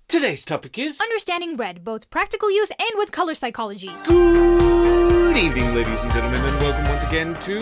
Today's topic is understanding red, both practical use and with color psychology. Good evening, ladies and gentlemen, and welcome once again to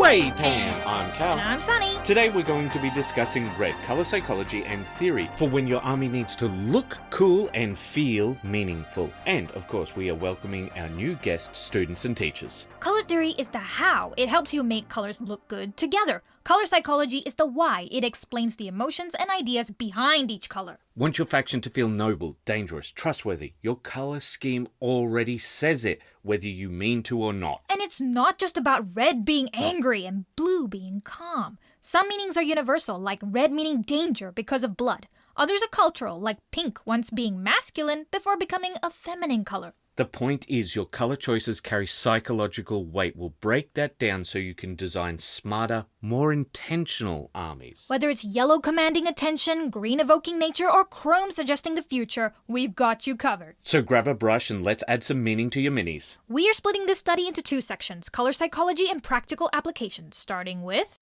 Waypan. I'm Cal. And I'm Sunny. Today we're going to be discussing red, color psychology and theory for when your army needs to look cool and feel meaningful. And of course we are welcoming our new guest students and teachers. Color theory is the how. It helps you make colors look good together. Color psychology is the why. It explains the emotions and ideas behind each color. Want your faction to feel noble, dangerous, trustworthy? Your color scheme already says it, whether you mean to or not. And it's not just about red being angry and blue being calm. Some meanings are universal, like red meaning danger because of blood. Others are cultural, like pink once being masculine before becoming a feminine color. The point is your color choices carry psychological weight. We'll break that down so you can design smarter, more intentional armies. Whether it's yellow commanding attention, green evoking nature, or chrome suggesting the future, we've got you covered. So grab a brush and let's add some meaning to your minis. We are splitting this study into two sections, color psychology and practical applications, starting with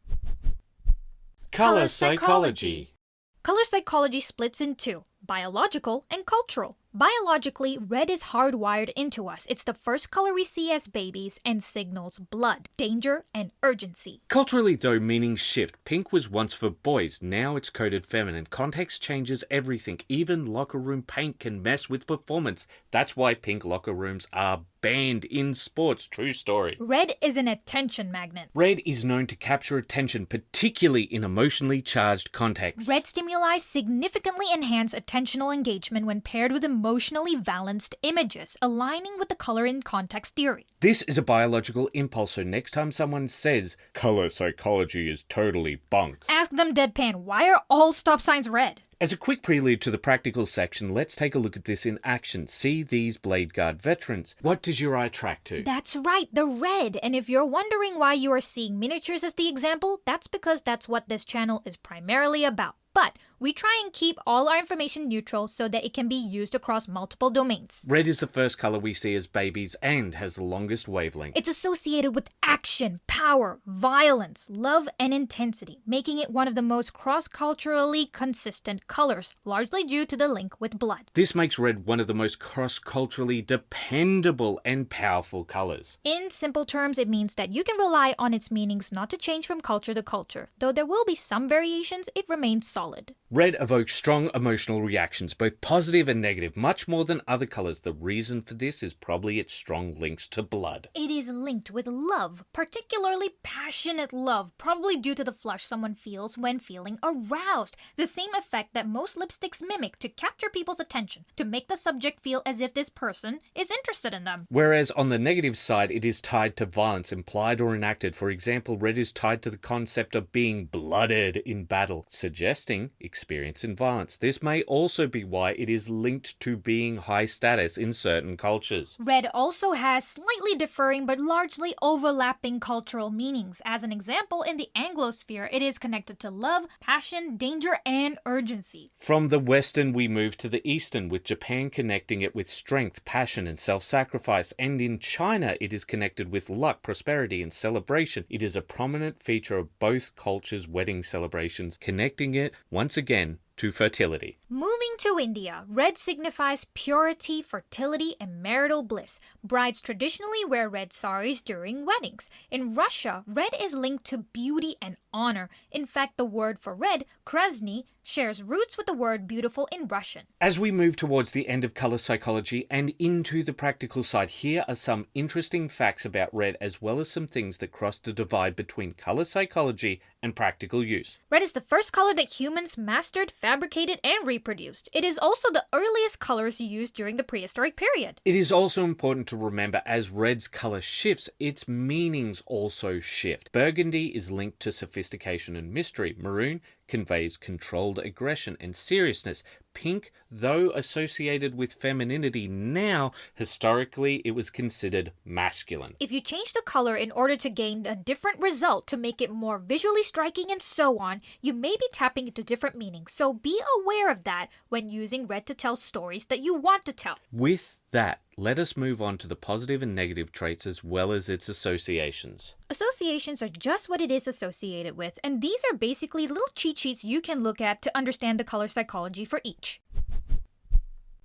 Color psychology. Color psychology splits in two, biological and cultural. Biologically, red is hardwired into us. It's the first color we see as babies and signals blood, danger, and urgency. Culturally, though, meanings shift. Pink was once for boys, now it's coded feminine. Context changes everything. Even locker room paint can mess with performance. That's why pink locker rooms are banned in sports. True story. Red is an attention magnet. Red is known to capture attention, particularly in emotionally charged contexts. Red stimuli significantly enhance attentional engagement when paired with emotionally balanced images, aligning with the color in context theory. This is a biological impulse, so next time someone says, color psychology is totally bunk, ask them deadpan, why are all stop signs red? As a quick prelude to the practical section, let's take a look at this in action. See these Blade Guard veterans. What does your eye track to? That's right, the red. And if you're wondering why you are seeing miniatures as the example, that's because that's what this channel is primarily about. But we try and keep all our information neutral so that it can be used across multiple domains. Red is the first color we see as babies and has the longest wavelength. It's associated with action, power, violence, love, and intensity, making it one of the most cross-culturally consistent colors, largely due to the link with blood. This makes red one of the most cross-culturally dependable and powerful colors. In simple terms, it means that you can rely on its meanings not to change from culture to culture. Though there will be some variations, it remains solid. Red evokes strong emotional reactions, both positive and negative, much more than other colors. The reason for this is probably its strong links to blood. It is linked with love, particularly passionate love, probably due to the flush someone feels when feeling aroused. The same effect that most lipsticks mimic to capture people's attention, to make the subject feel as if this person is interested in them. Whereas on the negative side, it is tied to violence, implied or enacted. For example, red is tied to the concept of being blooded in battle, suggesting experience in violence. This may also be why it is linked to being high status in certain cultures. Red also has slightly differing but largely overlapping cultural meanings. As an example, in the Anglosphere, it is connected to love, passion, danger, and urgency. From the Western, we move to the Eastern, with Japan connecting it with strength, passion, and self-sacrifice. And in China, it is connected with luck, prosperity, and celebration. It is a prominent feature of both cultures' wedding celebrations, connecting it, once again, to fertility. Moving to India, red signifies purity, fertility, and marital bliss. Brides traditionally wear red saris during weddings. In Russia, red is linked to beauty and honor. In fact, the word for red, krasny, shares roots with the word beautiful in Russian. As we move towards the end of color psychology and into the practical side, here are some interesting facts about red, as well as some things that cross the divide between color psychology and practical use. Red is the first color that humans mastered, fabricated, and reproduced. It is also the earliest colors used during the prehistoric period. It is also important to remember, as red's color shifts, its meanings also shift. Burgundy is linked to sophistication and mystery. Maroon conveys controlled aggression and seriousness. Pink, though associated with femininity now, historically it was considered masculine. If you change the color in order to gain a different result to make it more visually striking and so on, you may be tapping into different meanings, so be aware of that when using red to tell stories that you want to tell. With that, let us move on to the positive and negative traits as well as its associations. Associations are just what it is associated with, and these are basically little cheat sheets you can look at to understand the color psychology for each.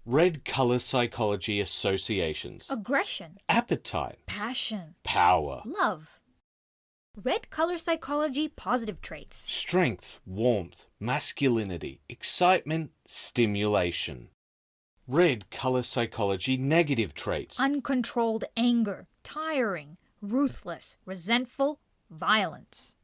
Red color psychology associations. Aggression, Appetite. passion, Power. love. Red color psychology positive traits. Strength, warmth, masculinity, excitement, stimulation. Red color psychology negative traits. Uncontrolled anger, tiring, ruthless, resentful, violence.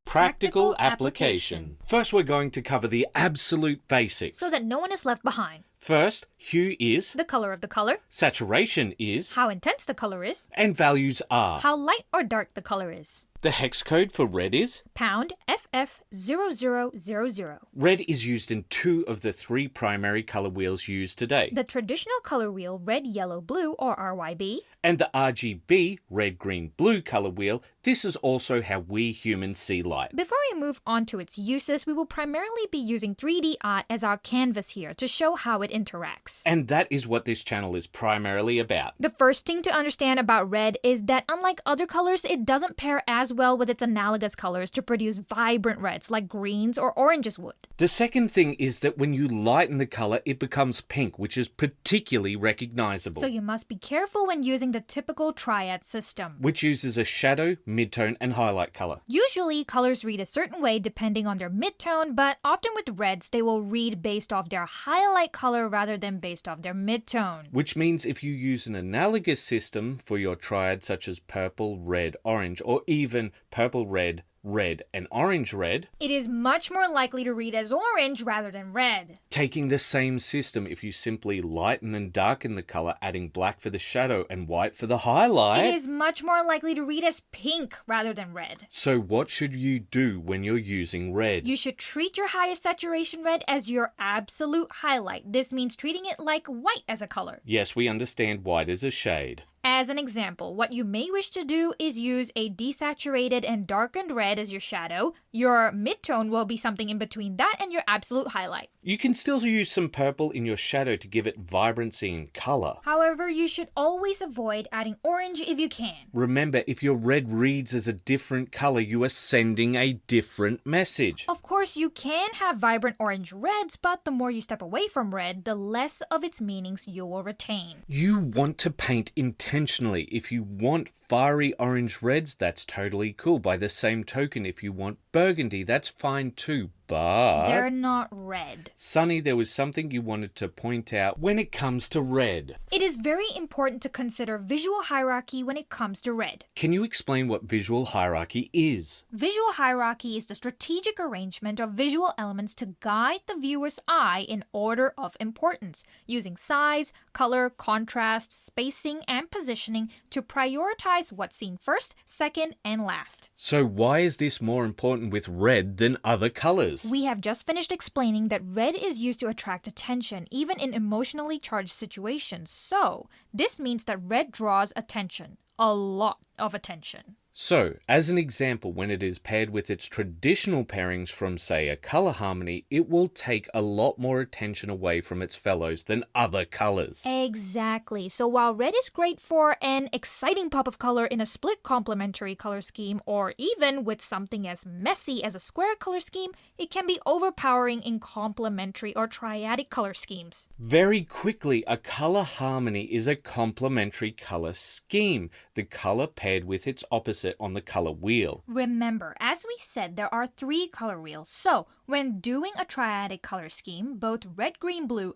Practical Practical application. application. First, we're going to cover the absolute basics. So that no one is left behind. First, hue is, The color of the color, saturation is, how intense the color is, and values are. how light or dark the color is. The hex code for red is, Pound FF0000. red is used in 2 of the 3 primary color wheels used today. The traditional color wheel red, yellow, blue or RYB. And the RGB, red, green, blue color wheel, this is also how we humans see light. Before we move on to its uses, we will primarily be using 3D art as our canvas here to show how it interacts. And that is what this channel is primarily about. The first thing to understand about red is that unlike other colors, it doesn't pair as well with its analogous colors to produce vibrant reds like greens or oranges would. The second thing is that when you lighten the color, it becomes pink, which is particularly recognizable. So you must be careful when using the typical triad system. Which uses a shadow, midtone, and highlight color. Usually, colors read a certain way depending on their midtone, but often with reds, they will read based off their highlight color rather than based off their midtone. Which means if you use an analogous system for your triad such as purple, red, orange, or even purple, red, red, and orange red, It is much more likely to read as orange rather than red. taking the same system, if you simply lighten and darken the color, adding black for the shadow and white for the highlight. It is much more likely to read as pink rather than red. So what should you do when you're using red? You should treat your highest saturation red as your absolute highlight. This means treating it like white as a color. Yes, we understand white is a shade. As an example, what you may wish to do is use a desaturated and darkened red as your shadow. Your midtone will be something in between that and your absolute highlight. You can still use some purple in your shadow to give it vibrancy and color. However, you should always avoid adding orange if you can. Remember, if your red reads as a different color, you are sending a different message. Of course, you can have vibrant orange reds, but the more you step away from red, the less of its meanings you will retain. You want to paint intentionally. If you want fiery orange reds, that's totally cool. By the same token, if you want burgundy, that's fine too. But They're not red. Sunny, there was something you wanted to point out when it comes to red. It is very important to consider visual hierarchy when it comes to red. Can you explain what visual hierarchy is? Visual hierarchy is the strategic arrangement of visual elements to guide the viewer's eye in order of importance, using size, color, contrast, spacing, and positioning to prioritize what's seen first, second, and last. So why is this more important with red than other colors? We have just finished explaining that red is used to attract attention, even in emotionally charged situations. So, this means that red draws attention. A lot of attention. So, as an example, when it is paired with its traditional pairings from, say, a color harmony, it will take a lot more attention away from its fellows than other colors. Exactly. So while red is great for an exciting pop of color in a split complementary color scheme, or even with something as messy as a square color scheme, it can be overpowering in complementary or triadic color schemes. Very quickly, a color harmony is a complementary color scheme, the color paired with its opposite on the color wheel. Remember, as we said, there are 3 color wheels. So, when doing a triadic color scheme, both red, green, blue,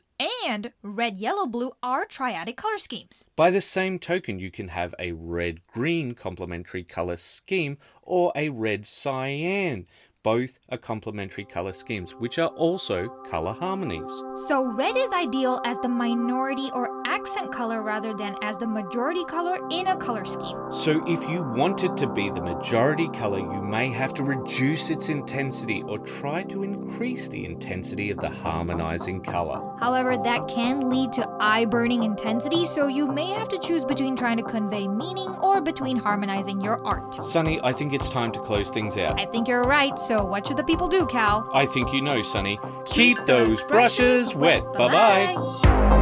and red, yellow, blue are triadic color schemes. By the same token, you can have a red-green complementary color scheme or a red cyan. Both are complementary color schemes, which are also color harmonies. So red is ideal as the minority or accent color rather than as the majority color in a color scheme. So if you want it to be the majority color, you may have to reduce its intensity or try to increase the intensity of the harmonizing color. However, that can lead to eye-burning intensity, so you may have to choose between trying to convey meaning or between harmonizing your art. Sunny, I think it's time to close things out. I think you're right, so what should the people do, Cal? I think you know, Sunny. Keep those brushes wet. Bye-bye.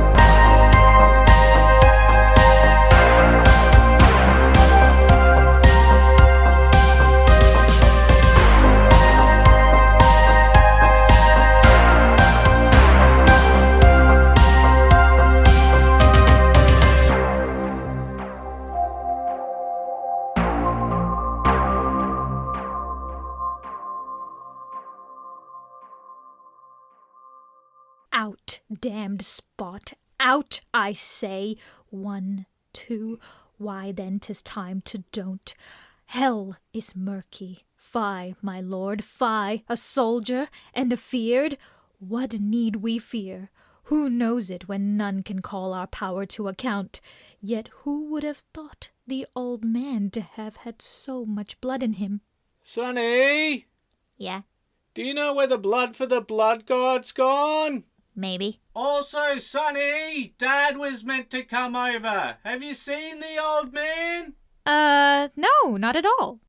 Out, damned spot, out, I say. 1, 2, why then 'tis time to don't. Hell is murky. Fie, my lord, fie, a soldier and afeard. What need we fear? Who knows it when none can call our power to account? Yet who would have thought the old man to have had so much blood in him? Sonny, Yeah, do you know where the blood for the blood god's gone? maybe. Also, Sonny, Dad was meant to come over. Have you seen the old man? No, not at all.